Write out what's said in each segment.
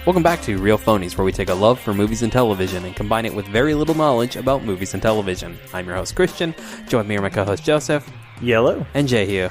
Welcome back to Real Phonies, where we take a love for movies and television and combine it with very little knowledge about movies and television. I'm your host, Christian. Join with me are my co-host, Joseph. Yellow. And Jehu.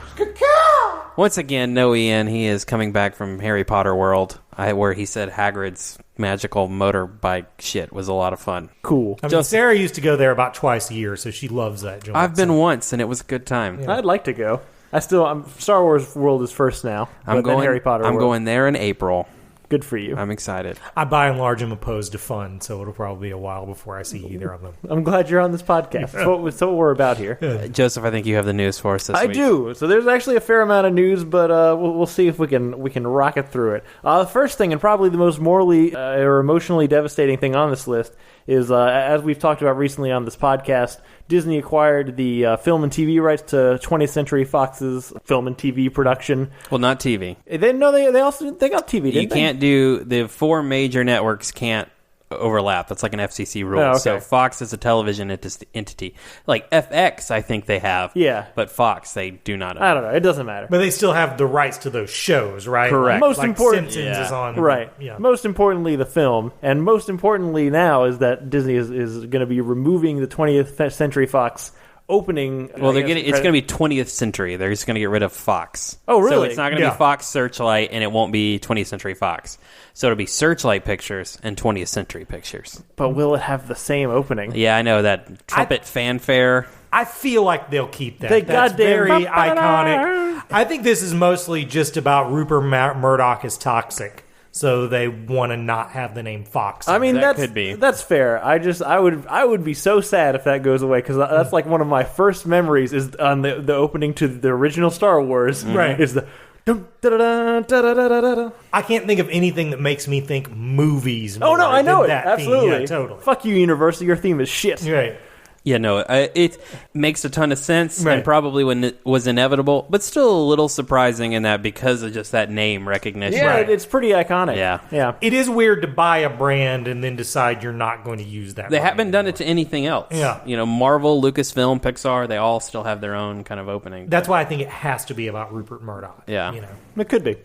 Once again, no Ian. He is coming back from Harry Potter World, where he said Hagrid's magical motorbike shit was a lot of fun. Cool. I mean, Sarah used to go there about twice a year, so she loves that joint. I've been once, and it was a good time. Yeah. I'd like to go. Star Wars World is first now. I'm going Harry Potter World. going there in April. Good for you. I'm excited. I, by and large, am opposed to fun, so it'll probably be a while before I see either of them. I'm glad you're on this podcast. That's what we're about here. Joseph, I think you have the news for us this week. I do. So there's actually a fair amount of news, but we'll see if we can rocket through it. The first thing, and probably the most morally or emotionally devastating thing on this list, is, as we've talked about recently on this podcast, Disney acquired the film and TV rights to 20th Century Fox's film and TV production. Well, not TV. They got TV, didn't they? You can't do... The four major networks can't overlap. That's like an FCC rule. Oh, okay. So Fox is a television entity. Like FX, I think they have. Yeah. But Fox, they do not own. I don't know. It doesn't matter. But they still have the rights to those shows, right? Correct. Most like important, Simpsons is on. Right. Yeah. Most importantly, the film, and most importantly now is that Disney is going to be removing the 20th Century Fox opening. Well, it's going to be 20th Century. They're just going to get rid of Fox. Oh, really? So it's not going to be Fox Searchlight, and it won't be 20th Century Fox. So it'll be Searchlight Pictures and 20th Century Pictures. But will it have the same opening? Yeah, I know that trumpet fanfare. I feel like they'll keep that. They That's goddamn very iconic. I think this is mostly just about Rupert Murdoch is toxic. So they want to not have the name Fox. I mean, That could be. That's fair. I would be so sad if that goes away, because that's like one of my first memories is on the opening to the original Star Wars. Right. Is the dum, da-da-da, da-da-da-da-da. I can't think of anything that makes me think movies. Oh no, I know it. That Absolutely. Theme. Yeah, totally. Fuck you, Universal. Your theme is shit. Right. Yeah, no, it makes a ton of sense Right. and probably was inevitable, but still a little surprising in that because of just that name recognition. Yeah, Right. it's pretty iconic. Yeah. It is weird to buy a brand and then decide you're not going to use that. They brand haven't done it anymore. to anything else. Yeah. You know, Marvel, Lucasfilm, Pixar, they all still have their own kind of opening. That's why I think it has to be about Rupert Murdoch. Yeah. You know. It could be.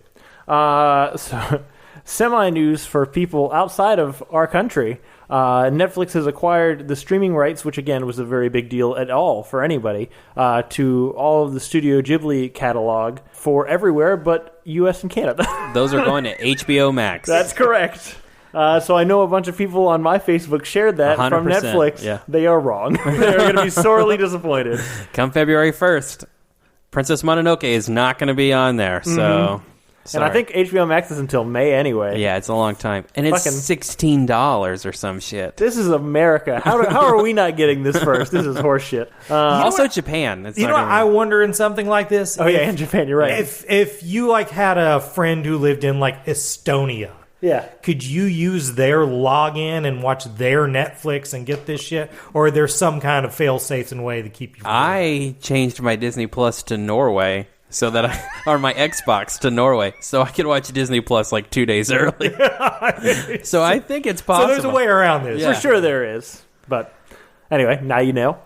So, semi-news for people outside of our country. Netflix has acquired the streaming rights, which again was a very big deal at all for anybody, to all of the Studio Ghibli catalog for everywhere but U.S. and Canada. Those are going to HBO Max. That's correct. So I know a bunch of people on my Facebook shared that from 100%, Netflix. yeah. They are wrong. They're going to be sorely disappointed. Come February 1st, Princess Mononoke is not going to be on there, so... And I think HBO Max is until May anyway. Yeah, it's a long time. And it's $16 or some shit. This is America. How are we not getting this first? This is horseshit. Also Japan. It's You know not what gonna I wonder in something like this? Oh, yeah, in Japan, you're right. If you like had a friend who lived in like Estonia, Yeah. could you use their login and watch their Netflix and get this shit? Or there's some kind of fail-safe and way to keep you from I changed my Disney Plus to Norway so that or my Xbox to Norway so I could watch Disney Plus like 2 days early. So I think it's possible. So there's a way around this. Yeah. For sure there is. But anyway, now you know.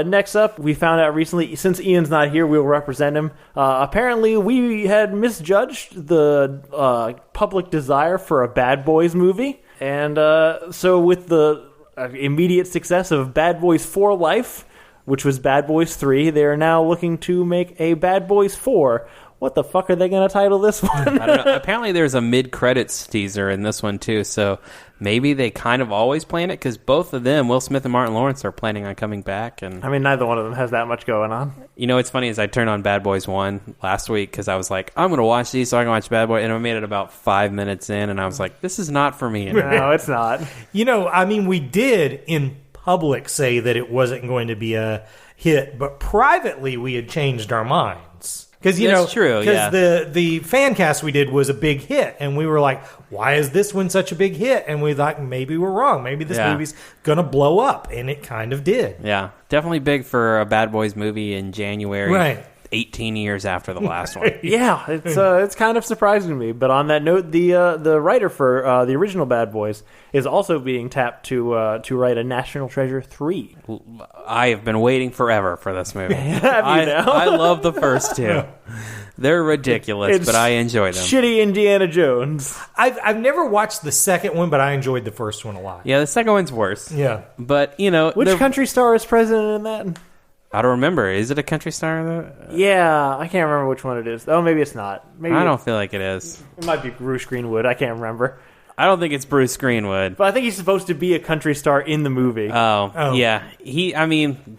Next up, we found out recently, since Ian's not here, we'll represent him. Apparently, we had misjudged the public desire for a Bad Boys movie. And so with the immediate success of Bad Boys 4 Life, which was Bad Boys 3, they are now looking to make a Bad Boys 4. What the fuck are they going to title this one? I don't know. Apparently there's a mid-credits teaser in this one too, so maybe they kind of always plan it, because both of them, Will Smith and Martin Lawrence, are planning on coming back. And I mean, neither one of them has that much going on. you know what's funny is I turned on Bad Boys 1 last week because I was like, I'm going to watch these so I can watch Bad Boys, and I made it about 5 minutes in, and I was like, this is not for me anymore. No, it's not. You know, I mean, we did in public say that it wasn't going to be a hit, but privately we had changed our minds. Because That's true, yeah. the fan cast we did was a big hit, and we were like, why is this one such a big hit? And we thought, maybe we're wrong. Maybe this movie's going to blow up, and it kind of did. Yeah, definitely big for a Bad Boys movie in January. Right. 18 years after the last one. Yeah, it's kind of surprising to me. But on that note, the writer for the original Bad Boys is also being tapped to write a National Treasure 3. I have been waiting forever for this movie. Have you now? I love the first two. They're ridiculous, but I enjoy them. Shitty Indiana Jones. I've never watched the second one, but I enjoyed the first one a lot. Yeah, the second one's worse. Yeah. But, you know... Which country star is president in that? I don't remember. Is it a country star, though? Yeah, I can't remember which one it is. Oh, maybe it's not. Maybe I don't feel like it is. It might be Bruce Greenwood. I can't remember. I don't think it's Bruce Greenwood. But I think he's supposed to be a country star in the movie. Oh. Yeah.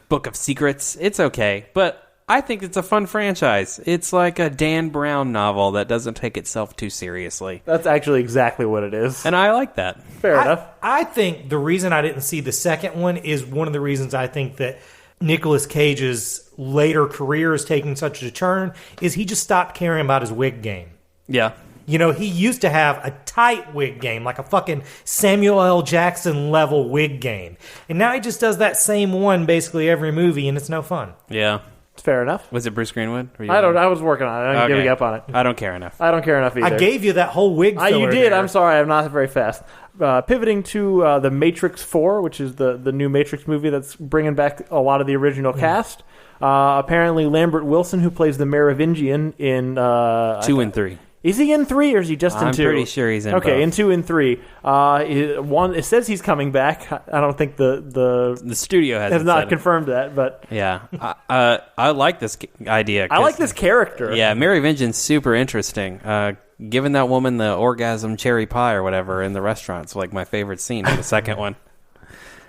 Book of Secrets, it's okay. But I think it's a fun franchise. It's like a Dan Brown novel that doesn't take itself too seriously. That's actually exactly what it is. And I like that. Fair enough. I think the reason I didn't see the second one is one of the reasons I think that Nicolas Cage's later career is taking such a turn is he just stopped caring about his wig game. Yeah. You know, he used to have a tight wig game, like a fucking Samuel L. Jackson level wig game. And now he just does that same one basically every movie, and it's no fun. Yeah. Fair enough. Was it Bruce Greenwood? I was working on it. I'm giving up on it. I don't care enough. I don't care enough either. I gave you that whole wig filler You did. there. I'm sorry. I'm not very fast. Pivoting to The Matrix 4, which is the new Matrix movie that's bringing back a lot of the original cast. Apparently, Lambert Wilson, who plays the Merovingian in... 2 and 3. Is he in 3 or is he just in 2? I'm pretty sure he's in both. in 2 and 3. It says he's coming back. I don't think the studio has not confirmed that, but yeah, I like this idea. I like this character. Yeah, Merovingian's super interesting. Giving that woman the orgasm cherry pie or whatever in the restaurant's like my favorite scene in the second one.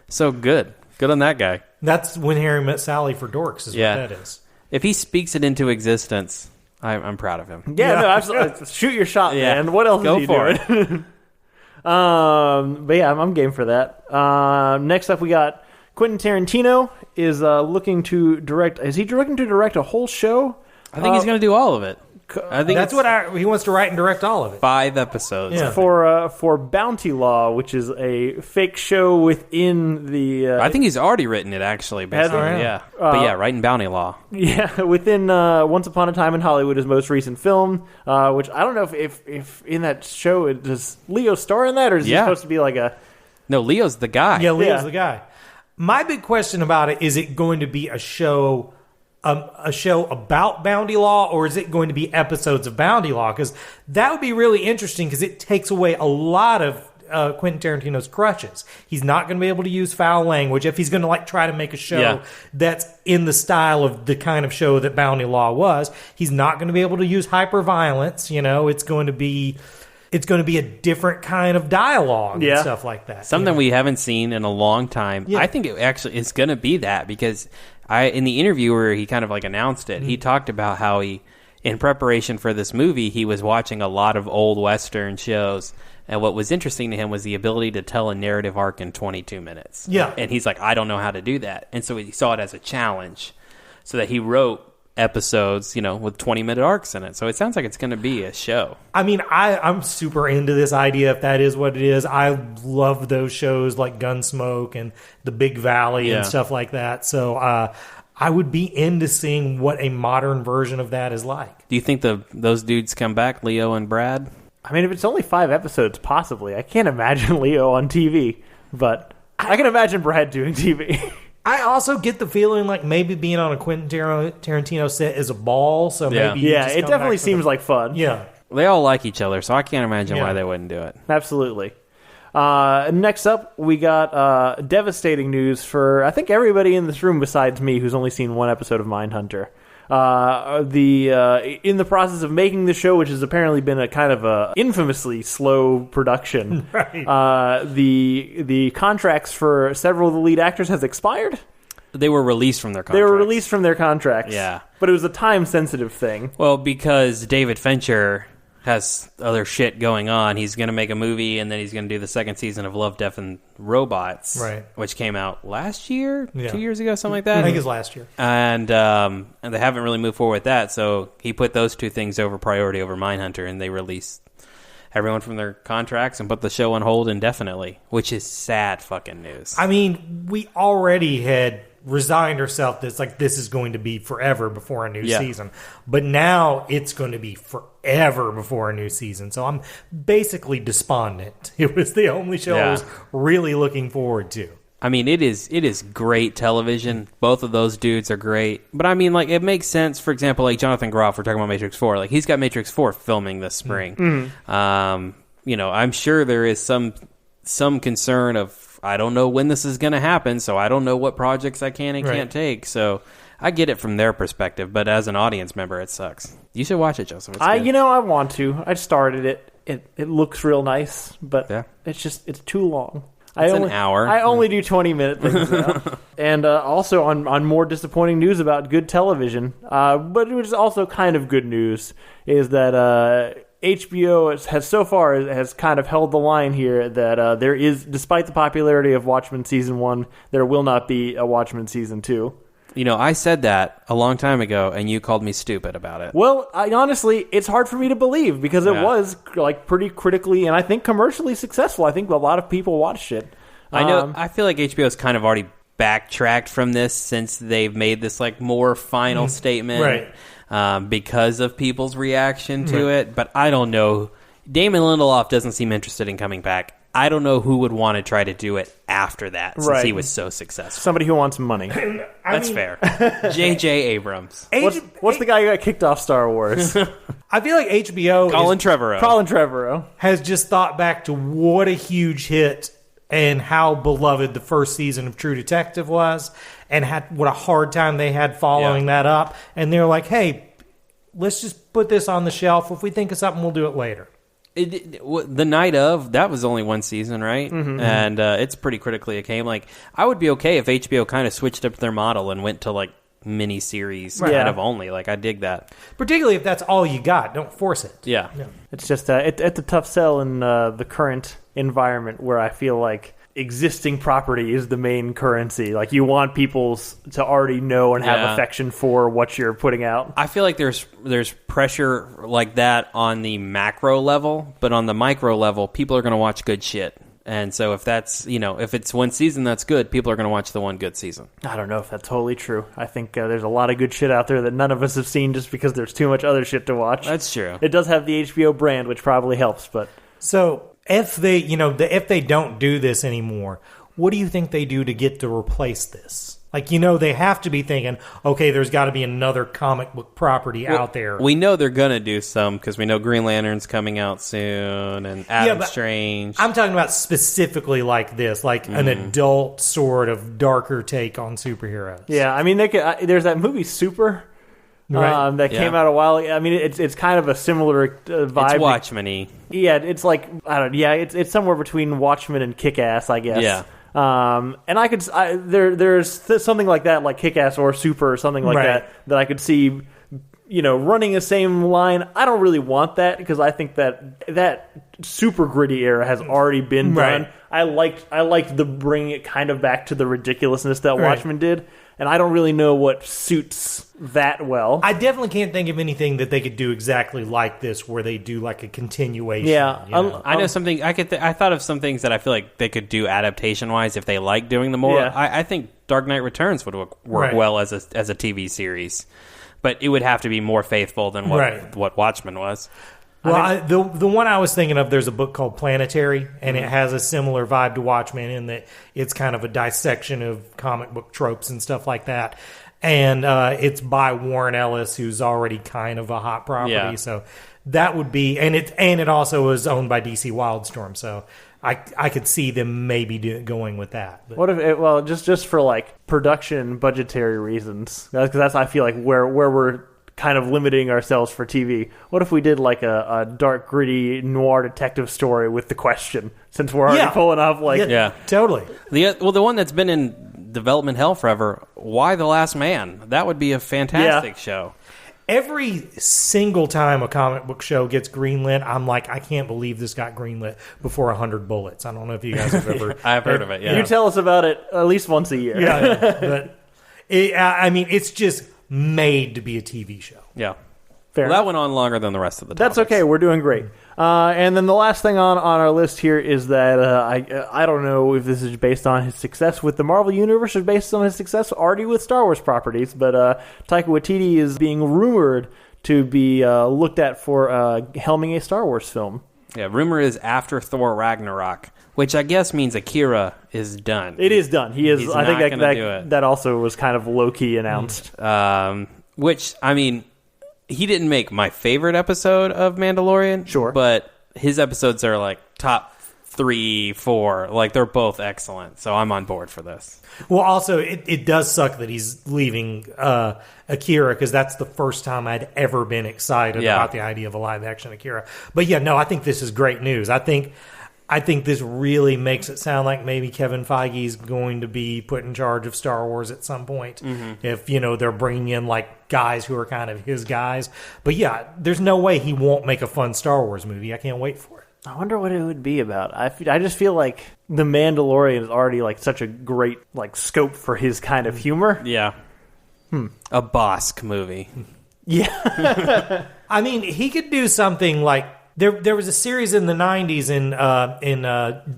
So good on that guy. That's When Harry Met Sally for dorks is what that is. If he speaks it into existence, I'm proud of him. Yeah, no, absolutely. Shoot your shot, man. What else is he doing? But yeah, I'm game for that. Next up, we got Quentin Tarantino is looking to direct. Is he looking to direct a whole show? I think he's going to do all of it. I think that's what he wants to write and direct all of it. 5 episodes for Bounty Law, which is a fake show within the. I think he's already written it actually. Basically, yeah. But yeah, writing Bounty Law. Yeah, within Once Upon a Time in Hollywood, his most recent film, which I don't know if in that show does Leo star in that, or is he supposed to be like a? No, Leo's the guy. Yeah, Leo's the guy. My big question about it is: it going to be a show? A show about Bounty Law, or is it going to be episodes of Bounty Law? Because that would be really interesting because it takes away a lot of Quentin Tarantino's crutches. He's not going to be able to use foul language if he's going to try to make a show that's in the style of the kind of show that Bounty Law was. He's not going to be able to use hyper violence. You know, it's going to be a different kind of dialogue and stuff like that. Something we haven't seen in a long time. Yeah. I think it actually is going to be that because in the interview where he kind of announced it, he talked about how in preparation for this movie, he was watching a lot of old Western shows. And what was interesting to him was the ability to tell a narrative arc in 22 minutes. Yeah. And he's like, I don't know how to do that. And so he saw it as a challenge so that he wrote episodes, with 20-minute arcs in it. So it sounds like it's going to be a show. I mean, I'm super into this idea if that is what it is. I love those shows like Gunsmoke and The Big Valley and stuff like that. So I would be into seeing what a modern version of that is like. Do you think those dudes come back, Leo and Brad? I mean, if it's only 5 episodes, possibly. I can't imagine Leo on TV, but I can imagine Brad doing TV. I also get the feeling like maybe being on a Quentin Tarantino set is a ball, so maybe it definitely seems like fun. Yeah. They all like each other, so I can't imagine why they wouldn't do it. Absolutely. Next up, we got devastating news for, I think, everybody in this room besides me who's only seen 1 episode of Mindhunter. In the process of making the show, which has apparently been a kind of a infamously slow production, right. The contracts for several of the lead actors has expired. They were released from their contracts. They were released from their contracts. Yeah. But it was a time-sensitive thing. Well, because David Fincher has other shit going on. He's going to make a movie, and then he's going to do the second season of Love, Death, and Robots, right? Which came out last year, 2 years ago, something like that. I think it was last year. And they haven't really moved forward with that, so he put those 2 things over priority over Mindhunter, and they released everyone from their contracts and put the show on hold indefinitely, which is sad fucking news. I mean, we already had resigned ourselves that this is going to be forever before a new season, but now it's going to be forever before a new season, so I'm basically despondent. It was the only show I was really looking forward to. I mean, it is great television. Both of those dudes are great. But I mean, like, it makes sense. For example, like Jonathan Groff, we're talking about Matrix 4. Like, he's got Matrix 4 filming this spring. You know, I'm sure there is some concern of, I don't know when this is going to happen, so I don't know what projects I can and can't take. So I get it from their perspective, but as an audience member, it sucks. You should watch it, Joseph. I want to. I started it. It looks real nice, but it's too long. It's an hour. I only do 20-minute things now. And also on more disappointing news about good television, but it was also kind of good news, is that HBO has so far has kind of held the line here that there is, despite the popularity of Watchmen Season 1, there will not be a Watchmen Season 2. You know, I said that a long time ago, and you called me stupid about it. Well, honestly, it's hard for me to believe because it was like pretty critically and I think commercially successful. I think a lot of people watched it. I know. I feel like HBO's kind of already backtracked from this since they've made this like more final statement, because of people's reaction to it. But I don't know. Damon Lindelof doesn't seem interested in coming back. I don't know who would want to try to do it after that since he was so successful. Somebody who wants money. That's fair. J.J. Abrams. What's the guy who got kicked off Star Wars? I feel like HBO Colin Trevorrow has just thought back to what a huge hit and how beloved the first season of True Detective was, and what a hard time they had following that up. And they're like, hey, let's just put this on the shelf. If we think of something, we'll do it later. The night of, that was only one season, right? Mm-hmm. And it's pretty critically acclaimed. Like, I would be okay if HBO kind of switched up their model and went to like mini series kind of only. Like, I dig that. Particularly if that's all you got. Don't force it. Yeah. It's just it's a tough sell in the current environment where I feel like existing property is the main currency. Like, you want people to already know and have affection for what you're putting out. I feel like there's pressure like that on the macro level, but on the micro level, people are going to watch good shit. And so if that's, if it's one season that's good, people are going to watch the one good season. I don't know if that's totally true. I think there's a lot of good shit out there that none of us have seen just because there's too much other shit to watch. That's true. It does have the HBO brand, which probably helps, but... So... If they don't do this anymore, what do you think they do to get to replace this? Like, they have to be thinking, okay, there's got to be another comic book property out there. We know they're going to do some because we know Green Lantern's coming out soon and Adam Strange. I'm talking about specifically like this, like an adult sort of darker take on superheroes. Yeah, I mean, there's that movie Super... that came out a while ago. I mean, it's kind of a similar vibe. It's Watchmen-y. Yeah, it's like, I don't know. Yeah, it's somewhere between Watchmen and Kick-Ass, I guess. Yeah. And there's something like that, like Kick-Ass or Super or something like that I could see, running the same line. I don't really want that because I think that super gritty era has already been done. I liked the bringing it kind of back to the ridiculousness that Watchmen did. And I don't really know what suits that well. I definitely can't think of anything that they could do exactly like this, where they do like a continuation. Yeah, I know something. I thought of some things that I feel like they could do adaptation wise if they like doing them more. Yeah. I think Dark Knight Returns would work well as a TV series, but it would have to be more faithful than what Watchmen was. Well, the one I was thinking of, there's a book called Planetary, and it has a similar vibe to Watchmen in that it's kind of a dissection of comic book tropes and stuff like that. And it's by Warren Ellis, who's already kind of a hot property. Yeah. So that would be, and it also is owned by DC Wildstorm. So I could see them maybe going with that. But. What if just for like production budgetary reasons? Because that's I feel like where we're kind of limiting ourselves for TV. What if we did like a dark, gritty noir detective story with The Question? Since we're already pulling off like totally. The one that's been in development hell forever. Why the Last Man? That would be a fantastic show. Every single time a comic book show gets greenlit, I'm like, I can't believe this got greenlit before 100 Bullets. I don't know if you guys have ever. I've heard of it. Yeah, you tell us about it at least once a year. But it's just made to be a TV show. Yeah. Fair. Well, that went on longer than the rest of the topics. That's okay. We're doing great. And then the last thing on our list here is that I don't know if this is based on his success with the Marvel Universe or based on his success already with Star Wars properties, but Taika Waititi is being rumored to be looked at for helming a Star Wars film. Yeah, rumor is after Thor Ragnarok, Which I guess means Akira is done. It is done. He is. He's I think not gonna do it. that also was kind of low key announced. Which, I mean, he didn't make my favorite episode of Mandalorian. Sure. But his episodes are like top 3, 4. Like, they're both excellent. So I'm on board for this. Well, also, it does suck that he's leaving Akira, because that's the first time I'd ever been excited about the idea of a live-action Akira. But yeah, no, I think this is great news. I think this really makes it sound like maybe Kevin Feige is going to be put in charge of Star Wars at some point. If, they're bringing in, like, guys who are kind of his guys. But yeah, there's no way he won't make a fun Star Wars movie. I can't wait for it. I wonder what it would be about. I just feel like The Mandalorian is already like such a great like scope for his kind of humor. Yeah. A Bosk movie. Yeah. I mean, he could do something like there was a series in the 90s in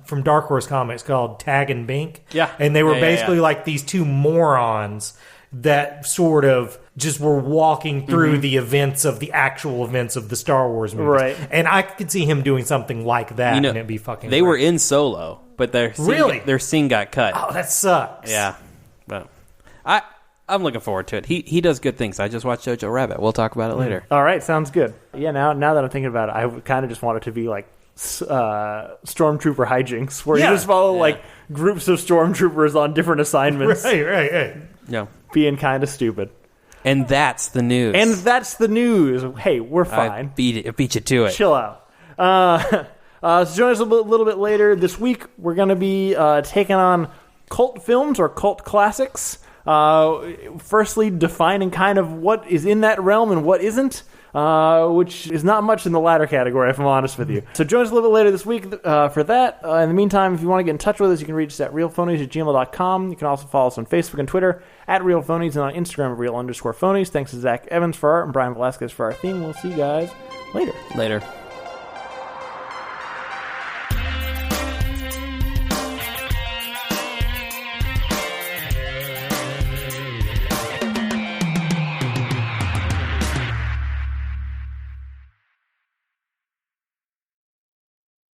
from Dark Horse Comics called Tag and Bink. Yeah. And they were basically like these two morons that sort of just were walking through the actual events of the Star Wars movies. Right. And I could see him doing something like that, and it'd be fucking They great. were in Solo, but their scene got cut. Oh, that sucks. Yeah. But I'm looking forward to it. He does good things. I just watched Jojo Rabbit. We'll talk about it later. All right, sounds good. Yeah, now that I'm thinking about it, I kind of just want it to be like stormtrooper hijinks, where you just follow like groups of stormtroopers on different assignments. Right. Yeah. Being kind of stupid. And that's the news. Hey, we're fine. I beat you to it. Chill out. So join us a little bit later this week. We're going to be taking on cult films or cult classics. Firstly, defining kind of what is in that realm and what isn't, which is not much in the latter category, if I'm honest with you. So join us a little bit later this week for that. In the meantime, if you want to get in touch with us, you can reach us at realphonies@gmail.com. You can also follow us on Facebook and Twitter at realphonies, and on Instagram at real_phonies. Thanks to Zach Evans for art and Brian Velasquez for our theme. We'll see you guys later. Later.